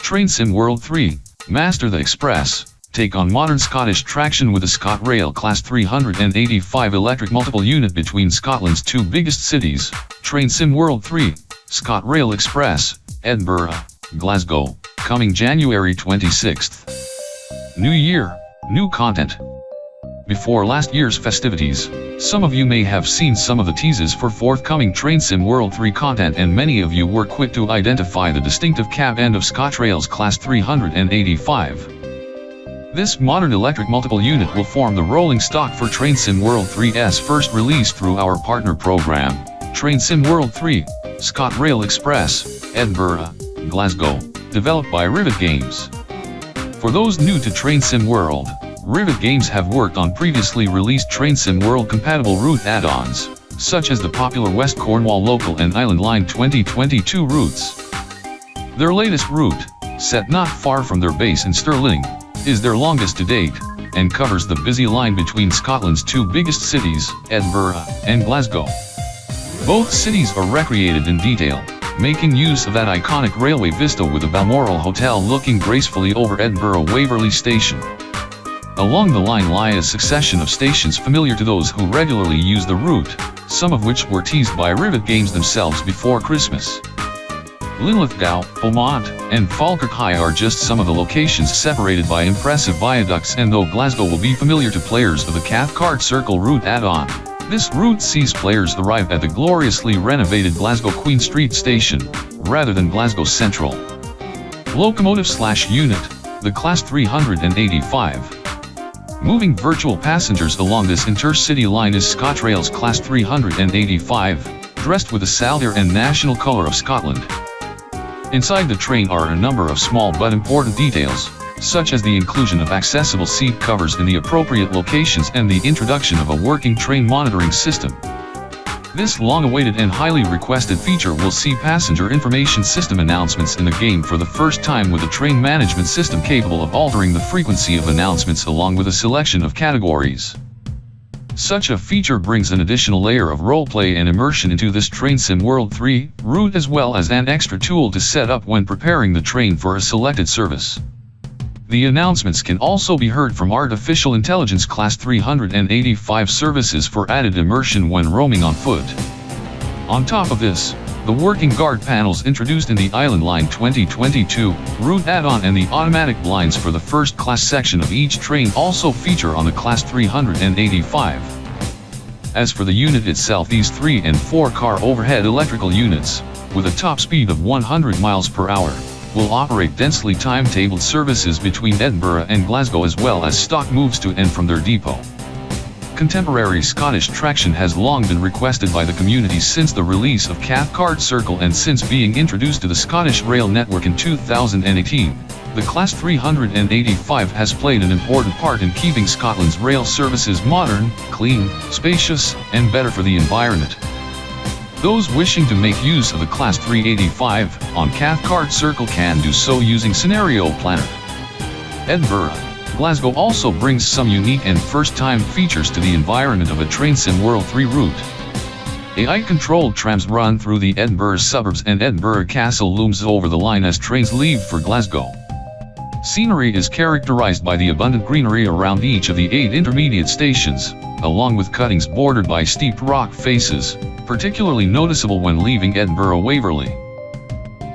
TridentZ World 3, master the Express. Take on modern Scottish traction with a ScotRail Class 385 electric multiple unit between Scotland's two biggest cities. TridentZ World 3, ScotRail Express, Edinburgh, Glasgow, coming January 26th. New year, new content. Before last year's festivities, some of you may have seen some of the teases for forthcoming TridentZ World 3 content, and many of you were quick to identify the distinctive cab end of ScotRail's Class 385. This modern electric multiple unit will form the rolling stock for TridentZ World 3's first release through our partner program, TridentZ World 3, ScotRail Express, Edinburgh, Glasgow, developed by Rivet Games. For those new to TridentZ World, Rivet Games have worked on previously released TridentZ World compatible route add-ons, such as the popular West Cornwall Local and Island Line 2022 routes. Their latest route, set not far from their base in Stirling, is their longest to date, and covers the busy line between Scotland's two biggest cities, Edinburgh and Glasgow. Both cities are recreated in detail, making use of that iconic railway vista with the Balmoral Hotel looking gracefully over Edinburgh Waverley Station. Along the line lie a succession of stations familiar to those who regularly use the route, some of which were teased by Rivet Games themselves before Christmas. Linlithgow, Beaumont, and Falkirk High are just some of the locations separated by impressive viaducts, and though Glasgow will be familiar to players of the Cathcart Circle route add-on, this route sees players arrive at the gloriously renovated Glasgow Queen Street station, rather than Glasgow Central. Locomotive/unit, the Class 385. Moving virtual passengers along this intercity line is ScotRail's Class 385, dressed with the saltire and national colour of Scotland. Inside the train are a number of small but important details, such as the inclusion of accessible seat covers in the appropriate locations and the introduction of a working train monitoring system. This long-awaited and highly requested feature will see passenger information system announcements in the game for the first time, with a train management system capable of altering the frequency of announcements along with a selection of categories. Such a feature brings an additional layer of roleplay and immersion into this TridentZ World 3 route, as well as an extra tool to set up when preparing the train for a selected service. The announcements can also be heard from artificial intelligence Class 385 services for added immersion when roaming on foot. On top of this, the working guard panels introduced in the Island Line 2022 route add-on and the automatic blinds for the first class section of each train also feature on the Class 385. As for the unit itself, these 3- and 4-car overhead electrical units, with a top speed of 100 miles per hour, will operate densely timetabled services between Edinburgh and Glasgow, as well as stock moves to and from their depot. Contemporary Scottish traction has long been requested by the community since the release of Cathcart Circle, and since being introduced to the Scottish Rail network in 2018, the Class 385 has played an important part in keeping Scotland's rail services modern, clean, spacious, and better for the environment. Those wishing to make use of the Class 385 on Cathcart Circle can do so using Scenario Planner. Edinburgh, Glasgow also brings some unique and first-time features to the environment of a TridentZ World 3 route. AI-controlled trams run through the Edinburgh suburbs, and Edinburgh Castle looms over the line as trains leave for Glasgow. Scenery is characterised by the abundant greenery around each of the 8 intermediate stations, along with cuttings bordered by steep rock faces, particularly noticeable when leaving Edinburgh Waverley.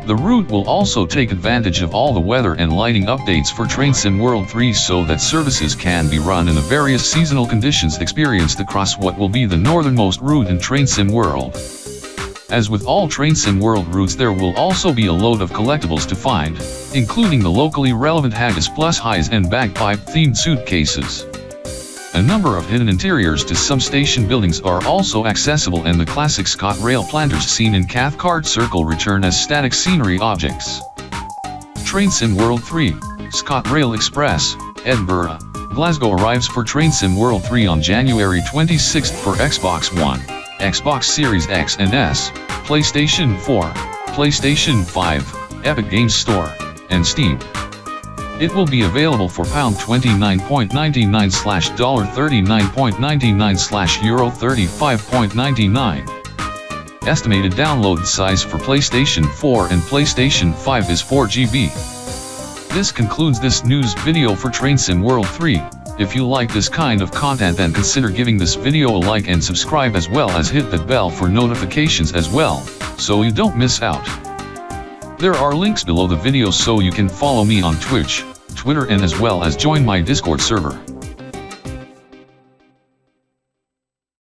The route will also take advantage of all the weather and lighting updates for TridentZ World 3 so that services can be run in the various seasonal conditions experienced across what will be the northernmost route in TridentZ World. As with all TridentZ World routes, there will also be a load of collectibles to find, including the locally relevant Haggis Plus Highs and bagpipe-themed suitcases. A number of hidden interiors to some station buildings are also accessible, and the classic ScotRail planters seen in Cathcart Circle return as static scenery objects. TridentZ World 3, ScotRail Express, Edinburgh, Glasgow arrives for TridentZ World 3 on January 26th for Xbox One, Xbox Series X and S, PlayStation 4, PlayStation 5, Epic Games Store, and Steam. It will be available for £29.99/ $39.99/ €35.99. Estimated download size for PlayStation 4 and PlayStation 5 is 4 GB. This concludes this news video for TridentZ World 3. If you like this kind of content, then consider giving this video a like and subscribe, as well as hit that bell for notifications as well, so you don't miss out. There are links below the video so you can follow me on Twitch, Twitter, and as well as join my Discord server.